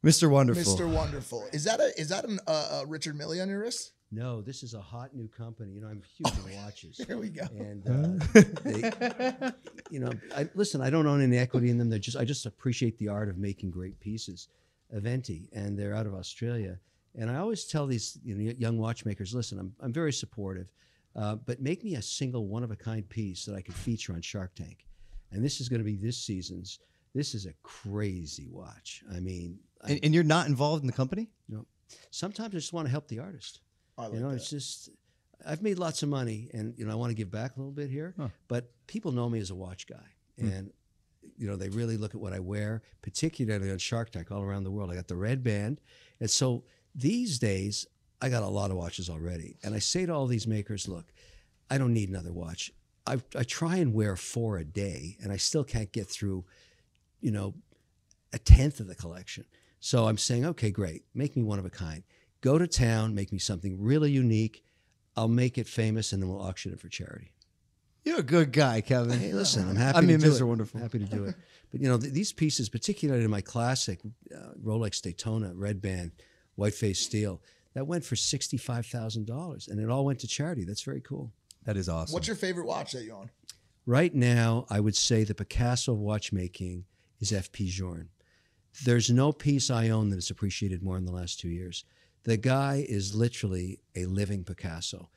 Mr. Wonderful. Mr. Wonderful. Is that a Richard Mille on your wrist? No, this is a hot new company. You know, I'm huge in watches. There we go. And you know, listen, I don't own any equity in them. I just appreciate the art of making great pieces. Aventi, and they're out of Australia. And I always tell these young watchmakers, listen, I'm very supportive, but make me a single one-of-a-kind piece that I can feature on Shark Tank. And this is going to be this season's. This is a crazy watch. I mean, and you're not involved in the company? No. Sometimes I just want to help the artist. I like that. It's just, I've made lots of money, and I want to give back a little bit here. Huh. But people know me as a watch guy, and they really look at what I wear, particularly on Shark Tank all around the world. I got the red band, and so these days I got a lot of watches already. And I say to all these makers, look, I don't need another watch. I try and wear 4 a day, and I still can't get through, a 10th of the collection. So I'm saying, okay, great, make me one of a kind. Go to town, make me something really unique. I'll make it famous, and then we'll auction it for charity. You're a good guy, Kevin. Hey, listen, I'm happy to do Mr. it. Wonderful. Happy to do it. But, these pieces, particularly in my classic Rolex Daytona red band, white face steel, that went for $65,000, and it all went to charity. That's very cool. That is awesome. What's your favorite watch that you own? Right now, I would say the Picasso of watchmaking is FP Journe. There's no piece I own that has appreciated more in the last 2 years. The guy is literally a living Picasso.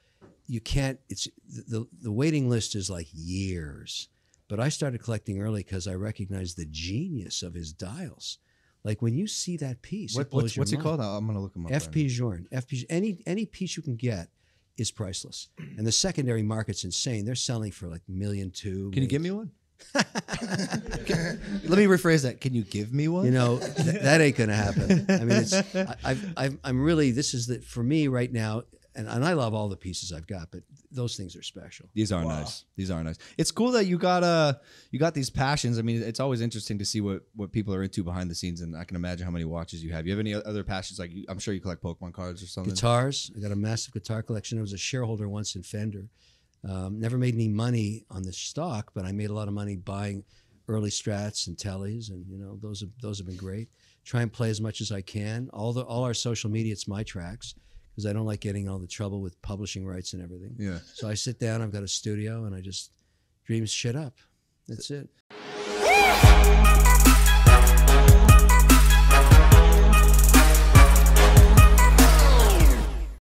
You can't, the waiting list is like years. But I started collecting early because I recognized the genius of his dials. Like when you see that piece, what's it called? I'm going to look him up. FP Journe. any piece you can get is priceless. And the secondary market's insane. They're selling for like $1.2 million. Can you give me one? Let me rephrase that. Can you give me one? That ain't gonna happen. I mean, I'm really, this is for me right now, and I love all the pieces I've got, but those things are special. These are nice. These are nice. It's cool that you got these passions. I mean, it's always interesting to see what people are into behind the scenes, and I can imagine how many watches you have. You have any other passions? Like I'm sure you collect Pokemon cards or something. Guitars. I got a massive guitar collection. I was a shareholder once in Fender. Never made any money on the stock, but I made a lot of money buying early Strats and Tellys, and those have been great. Try and play as much as I can. All our social media, it's my tracks, because I don't like getting all the trouble with publishing rights and everything. Yeah. So I sit down, I've got a studio, and I just dream shit up. That's it.